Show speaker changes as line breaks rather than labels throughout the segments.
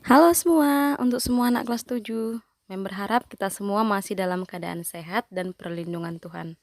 Halo semua, untuk semua anak kelas 7. Berharap kita semua masih dalam keadaan sehat dan perlindungan Tuhan.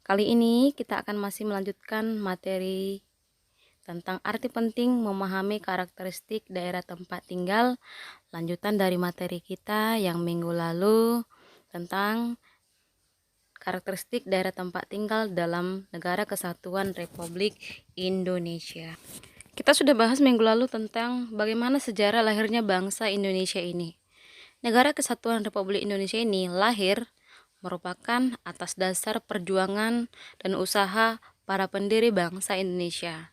Kali ini kita akan masih melanjutkan materi tentang arti penting memahami karakteristik daerah tempat tinggal, lanjutan dari materi kita yang minggu lalu tentang karakteristik daerah tempat tinggal dalam Negara Kesatuan Republik Indonesia. Kita sudah bahas minggu lalu tentang bagaimana sejarah lahirnya bangsa Indonesia ini. Negara Kesatuan Republik Indonesia ini lahir merupakan atas dasar perjuangan dan usaha para pendiri bangsa Indonesia.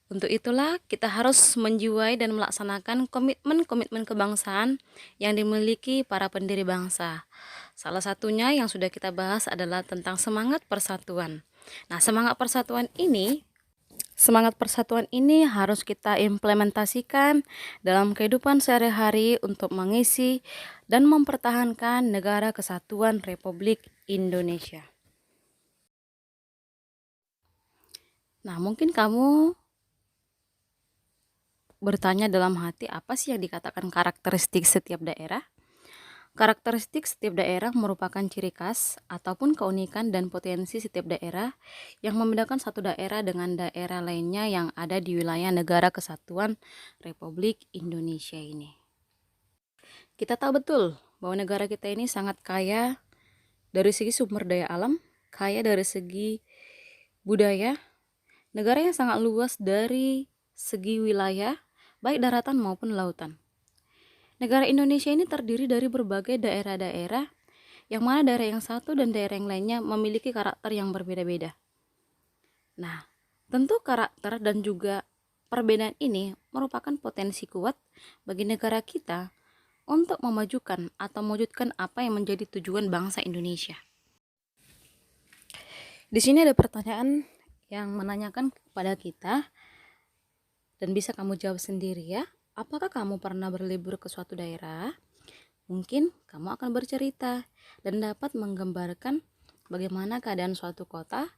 Untuk itulah kita harus menjiwai dan melaksanakan komitmen-komitmen kebangsaan yang dimiliki para pendiri bangsa. Salah satunya yang sudah kita bahas adalah tentang semangat persatuan. Nah, Semangat persatuan ini harus kita implementasikan dalam kehidupan sehari-hari untuk mengisi dan mempertahankan Negara Kesatuan Republik Indonesia. Nah, mungkin kamu bertanya dalam hati, apa sih yang dikatakan karakteristik setiap daerah? Karakteristik setiap daerah merupakan ciri khas ataupun keunikan dan potensi setiap daerah yang membedakan satu daerah dengan daerah lainnya yang ada di wilayah Negara Kesatuan Republik Indonesia ini. Kita tahu betul bahwa negara kita ini sangat kaya dari segi sumber daya alam, kaya dari segi budaya, negara yang sangat luas dari segi wilayah, baik daratan maupun lautan. Negara Indonesia ini terdiri dari berbagai daerah-daerah, yang mana daerah yang satu dan daerah yang lainnya memiliki karakter yang berbeda-beda. Nah, tentu karakter dan juga perbedaan ini merupakan potensi kuat bagi negara kita untuk memajukan atau mewujudkan apa yang menjadi tujuan bangsa Indonesia. Di sini ada pertanyaan yang menanyakan kepada kita dan bisa kamu jawab sendiri ya. Apakah kamu pernah berlibur ke suatu daerah? Mungkin kamu akan bercerita dan dapat menggambarkan bagaimana keadaan suatu kota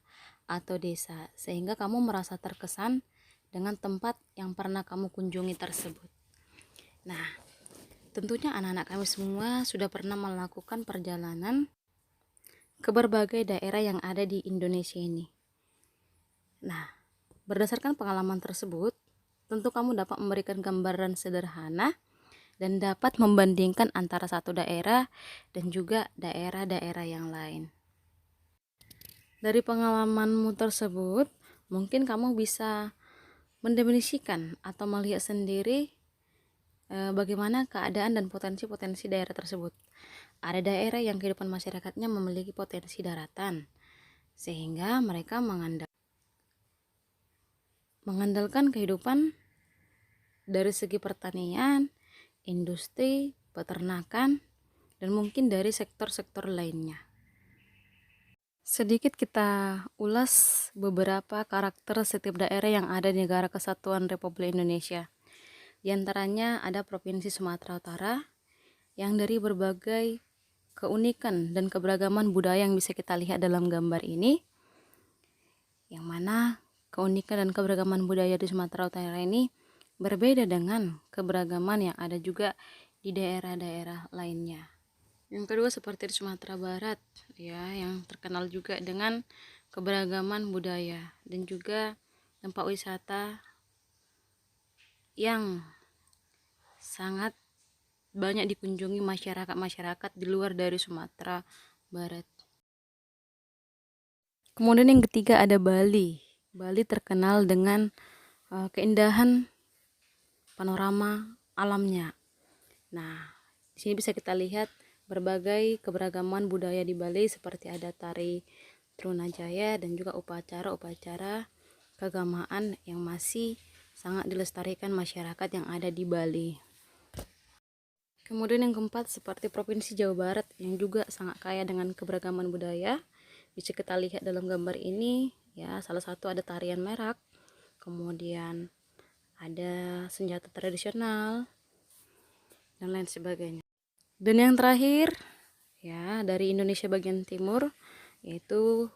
atau desa sehingga kamu merasa terkesan dengan tempat yang pernah kamu kunjungi tersebut. Nah, tentunya anak-anak kami semua sudah pernah melakukan perjalanan ke berbagai daerah yang ada di Indonesia ini. Nah, berdasarkan pengalaman tersebut, tentu kamu dapat memberikan gambaran sederhana dan dapat membandingkan antara satu daerah dan juga daerah-daerah yang lain. Dari pengalamanmu tersebut, mungkin kamu bisa mendefinisikan atau melihat sendiri bagaimana keadaan dan potensi-potensi daerah tersebut. Ada daerah yang kehidupan masyarakatnya memiliki potensi daratan, sehingga mereka mengandalkan kehidupan dari segi pertanian, industri, peternakan, dan mungkin dari sektor-sektor lainnya. Sedikit kita ulas beberapa karakter setiap daerah yang ada di Negara Kesatuan Republik Indonesia. Di antaranya ada Provinsi Sumatera Utara yang dari berbagai keunikan dan keberagaman budaya yang bisa kita lihat dalam gambar ini, yang mana keunikan dan keberagaman budaya di Sumatera Utara ini berbeda dengan keberagaman yang ada juga di daerah-daerah lainnya. Yang kedua seperti di Sumatera Barat ya, yang terkenal juga dengan keberagaman budaya dan juga tempat wisata yang sangat banyak dikunjungi masyarakat-masyarakat di luar dari Sumatera Barat. Kemudian yang ketiga ada Bali. Bali terkenal dengan keindahan panorama alamnya. Nah, di sini bisa kita lihat berbagai keberagaman budaya di Bali seperti ada tari Trunajaya dan juga upacara-upacara keagamaan yang masih sangat dilestarikan masyarakat yang ada di Bali. Kemudian yang keempat seperti Provinsi Jawa Barat yang juga sangat kaya dengan keberagaman budaya. Bisa kita lihat dalam gambar ini ya, salah satu ada tarian merak, kemudian ada senjata tradisional dan lain sebagainya. Dan yang terakhir ya, dari Indonesia bagian timur yaitu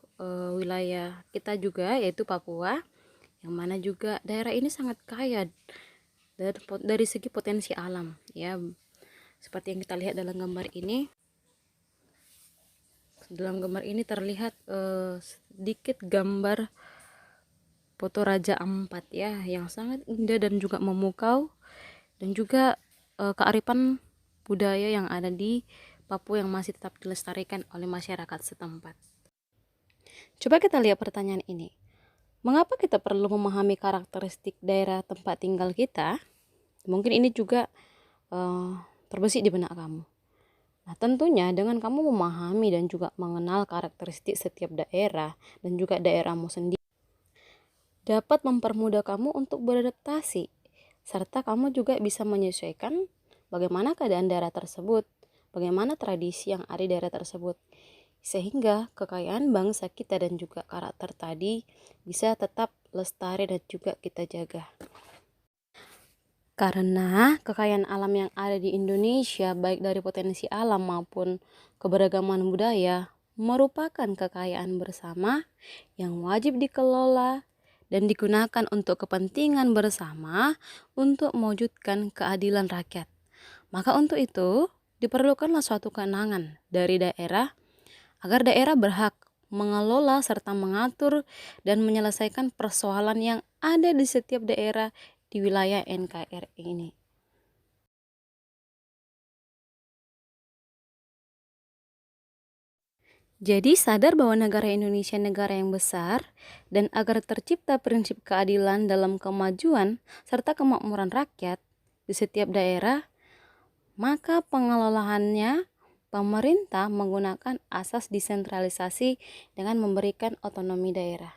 wilayah kita juga yaitu Papua, yang mana juga daerah ini sangat kaya dari segi potensi alam ya. Seperti yang kita lihat dalam gambar ini. Dalam gambar ini terlihat sedikit gambar foto Raja Ampat ya, yang sangat indah dan juga memukau, dan juga kearifan budaya yang ada di Papua yang masih tetap dilestarikan oleh masyarakat setempat. Coba kita lihat pertanyaan ini. Mengapa kita perlu memahami karakteristik daerah tempat tinggal kita? Mungkin ini juga terbesit di benak kamu. Nah, tentunya dengan kamu memahami dan juga mengenal karakteristik setiap daerah dan juga daerahmu sendiri, dapat mempermudah kamu untuk beradaptasi, serta kamu juga bisa menyesuaikan bagaimana keadaan daerah tersebut, bagaimana tradisi yang ada di daerah tersebut, sehingga kekayaan bangsa kita dan juga karakter tadi bisa tetap lestari dan juga kita jaga. Karena kekayaan alam yang ada di Indonesia, baik dari potensi alam maupun keberagaman budaya, merupakan kekayaan bersama yang wajib dikelola dan digunakan untuk kepentingan bersama untuk mewujudkan keadilan rakyat. Maka untuk itu, diperlukanlah suatu kewenangan dari daerah agar daerah berhak mengelola serta mengatur dan menyelesaikan persoalan yang ada di setiap daerah di wilayah NKRI ini. Jadi sadar bahwa negara Indonesia negara yang besar, dan agar tercipta prinsip keadilan dalam kemajuan serta kemakmuran rakyat di setiap daerah, maka pengelolaannya pemerintah menggunakan asas desentralisasi dengan memberikan otonomi daerah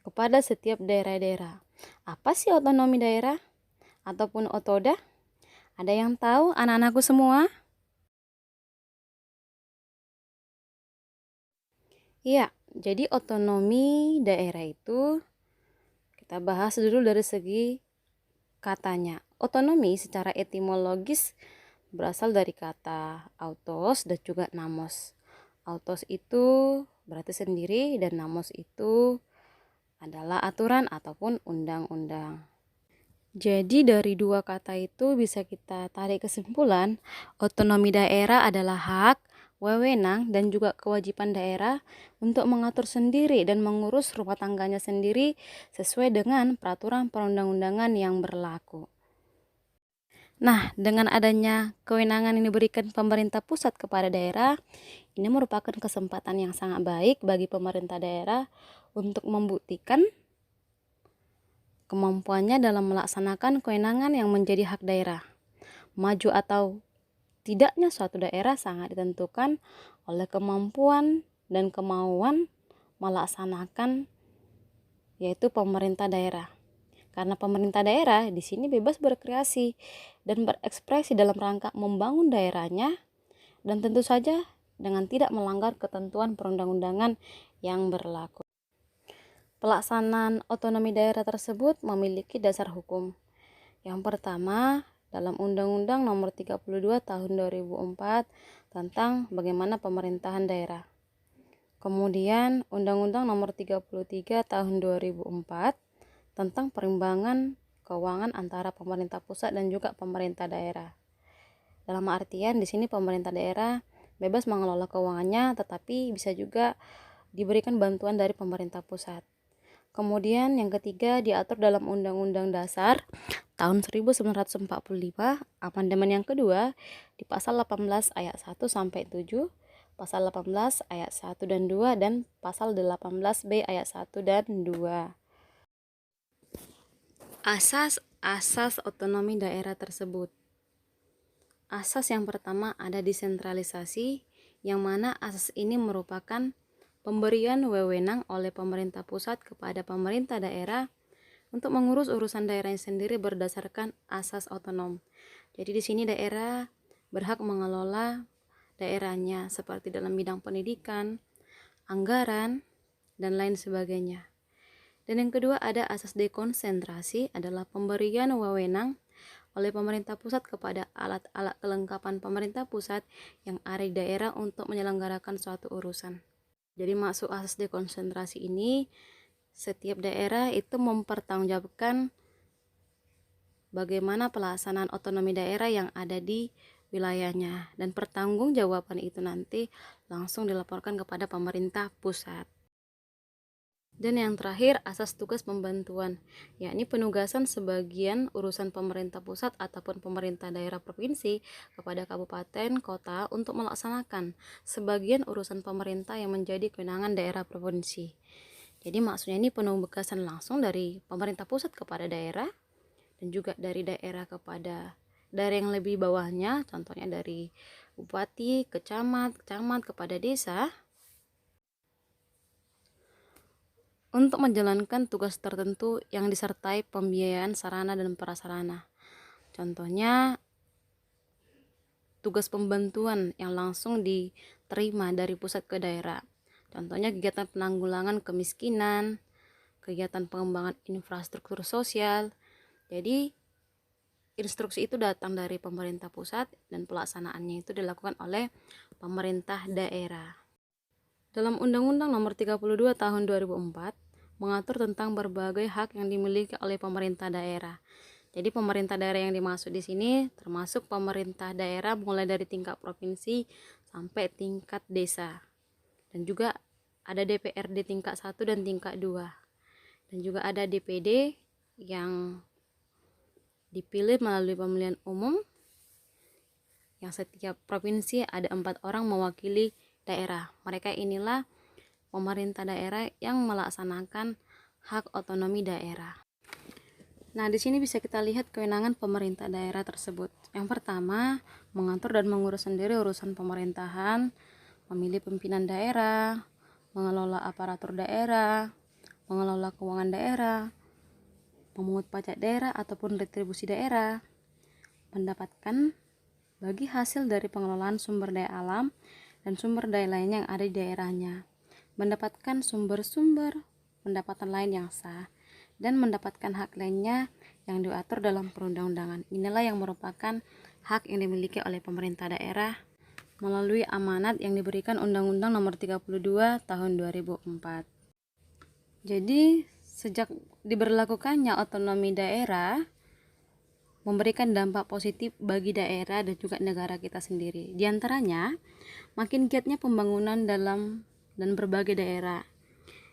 kepada setiap daerah-daerah. Apa sih otonomi daerah ataupun otoda? Ada yang tahu anak-anakku semua? Iya, jadi otonomi daerah itu kita bahas dulu dari segi katanya. Otonomi secara etimologis berasal dari kata autos dan juga namos. Autos itu berarti sendiri dan namos itu adalah aturan ataupun undang-undang. Jadi dari dua kata itu bisa kita tarik kesimpulan, otonomi daerah adalah hak, wewenang, dan juga kewajiban daerah untuk mengatur sendiri dan mengurus rumah tangganya sendiri sesuai dengan peraturan perundang-undangan yang berlaku. Nah, dengan adanya kewenangan yang diberikan pemerintah pusat kepada daerah, ini merupakan kesempatan yang sangat baik bagi pemerintah daerah untuk membuktikan kemampuannya dalam melaksanakan kewenangan yang menjadi hak daerah. Maju atau tidaknya suatu daerah sangat ditentukan oleh kemampuan dan kemauan melaksanakan, yaitu pemerintah daerah. Karena pemerintah daerah di sini bebas berkreasi dan berekspresi dalam rangka membangun daerahnya, dan tentu saja dengan tidak melanggar ketentuan perundang-undangan yang berlaku. Pelaksanaan otonomi daerah tersebut memiliki dasar hukum. Yang pertama, dalam Undang-Undang Nomor 32 Tahun 2004 tentang bagaimana pemerintahan daerah. Kemudian Undang-Undang Nomor 33 Tahun 2004 tentang perimbangan keuangan antara pemerintah pusat dan juga pemerintah daerah. Dalam artian di sini pemerintah daerah bebas mengelola keuangannya, tetapi bisa juga diberikan bantuan dari pemerintah pusat. Kemudian yang ketiga diatur dalam Undang-Undang Dasar tahun 1945, amandemen yang kedua di pasal 18 ayat 1 sampai 7, pasal 18 ayat 1 dan 2, dan pasal 18B ayat 1 dan 2. Asas otonomi daerah tersebut. Asas yang pertama ada desentralisasi, yang mana asas ini merupakan pemberian wewenang oleh pemerintah pusat kepada pemerintah daerah untuk mengurus urusan daerahnya sendiri berdasarkan asas otonom. Jadi di sini daerah berhak mengelola daerahnya seperti dalam bidang pendidikan, anggaran, dan lain sebagainya. Dan yang kedua ada asas dekonsentrasi, adalah pemberian wewenang oleh pemerintah pusat kepada alat-alat kelengkapan pemerintah pusat yang ada di daerah untuk menyelenggarakan suatu urusan. Jadi masuk asas dekonsentrasi ini, setiap daerah itu mempertanggungjawabkan bagaimana pelaksanaan otonomi daerah yang ada di wilayahnya, dan pertanggungjawaban itu nanti langsung dilaporkan kepada pemerintah pusat. Dan yang terakhir, asas tugas pembantuan, yakni penugasan sebagian urusan pemerintah pusat ataupun pemerintah daerah provinsi kepada kabupaten, kota untuk melaksanakan sebagian urusan pemerintah yang menjadi kewenangan daerah provinsi. Jadi maksudnya ini penugasan langsung dari pemerintah pusat kepada daerah, dan juga dari daerah kepada daerah yang lebih bawahnya, contohnya dari bupati, camat kepada desa, untuk menjalankan tugas tertentu yang disertai pembiayaan sarana dan prasarana. Contohnya tugas pembantuan yang langsung diterima dari pusat ke daerah. Contohnya kegiatan penanggulangan kemiskinan, kegiatan pengembangan infrastruktur sosial. Jadi instruksi itu datang dari pemerintah pusat dan pelaksanaannya itu dilakukan oleh pemerintah daerah. Dalam Undang-Undang Nomor 32 Tahun 2004 mengatur tentang berbagai hak yang dimiliki oleh pemerintah daerah. Jadi pemerintah daerah yang dimaksud di sini termasuk pemerintah daerah mulai dari tingkat provinsi sampai tingkat desa. Dan juga ada DPRD tingkat 1 dan tingkat 2. Dan juga ada DPD yang dipilih melalui pemilihan umum, yang setiap provinsi ada 4 orang mewakili daerah. Mereka inilah pemerintah daerah yang melaksanakan hak otonomi daerah. Nah, di sini bisa kita lihat kewenangan pemerintah daerah tersebut. Yang pertama, mengatur dan mengurus sendiri urusan pemerintahan, memilih pimpinan daerah, mengelola aparatur daerah, mengelola keuangan daerah, memungut pajak daerah ataupun retribusi daerah, mendapatkan bagi hasil dari pengelolaan sumber daya alam dan sumber daya lainnya yang ada di daerahnya, mendapatkan sumber-sumber pendapatan lain yang sah, dan mendapatkan hak lainnya yang diatur dalam perundang-undangan. Inilah yang merupakan hak yang dimiliki oleh pemerintah daerah melalui amanat yang diberikan Undang-Undang Nomor 32 Tahun 2004. Jadi, sejak diberlakukannya otonomi daerah memberikan dampak positif bagi daerah dan juga negara kita sendiri. Di antaranya, makin giatnya pembangunan dalam dan berbagai daerah.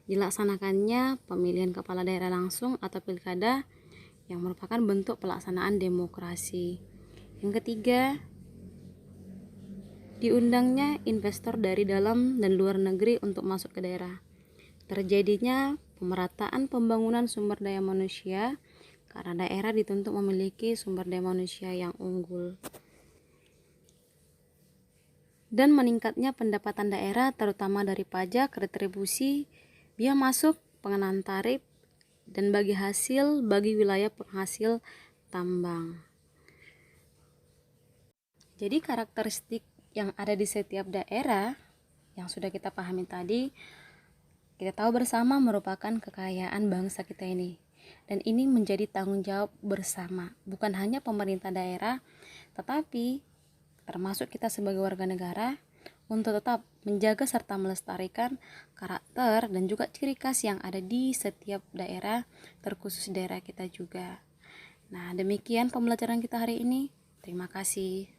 Dilaksanakannya pemilihan kepala daerah langsung atau pilkada yang merupakan bentuk pelaksanaan demokrasi. Yang ketiga, diundangnya investor dari dalam dan luar negeri untuk masuk ke daerah. Terjadinya pemerataan pembangunan sumber daya manusia karena daerah dituntut memiliki sumber daya manusia yang unggul. Dan meningkatnya pendapatan daerah terutama dari pajak, retribusi, biaya masuk, pengenaan tarif, dan bagi wilayah penghasil tambang. Jadi karakteristik yang ada di setiap daerah yang sudah kita pahami tadi, kita tahu bersama merupakan kekayaan bangsa kita ini. Dan ini menjadi tanggung jawab bersama, bukan hanya pemerintah daerah, tetapi termasuk kita sebagai warga negara untuk tetap menjaga serta melestarikan karakter dan juga ciri khas yang ada di setiap daerah, terkhusus daerah kita juga. Nah, demikian pembelajaran kita hari ini. Terima kasih.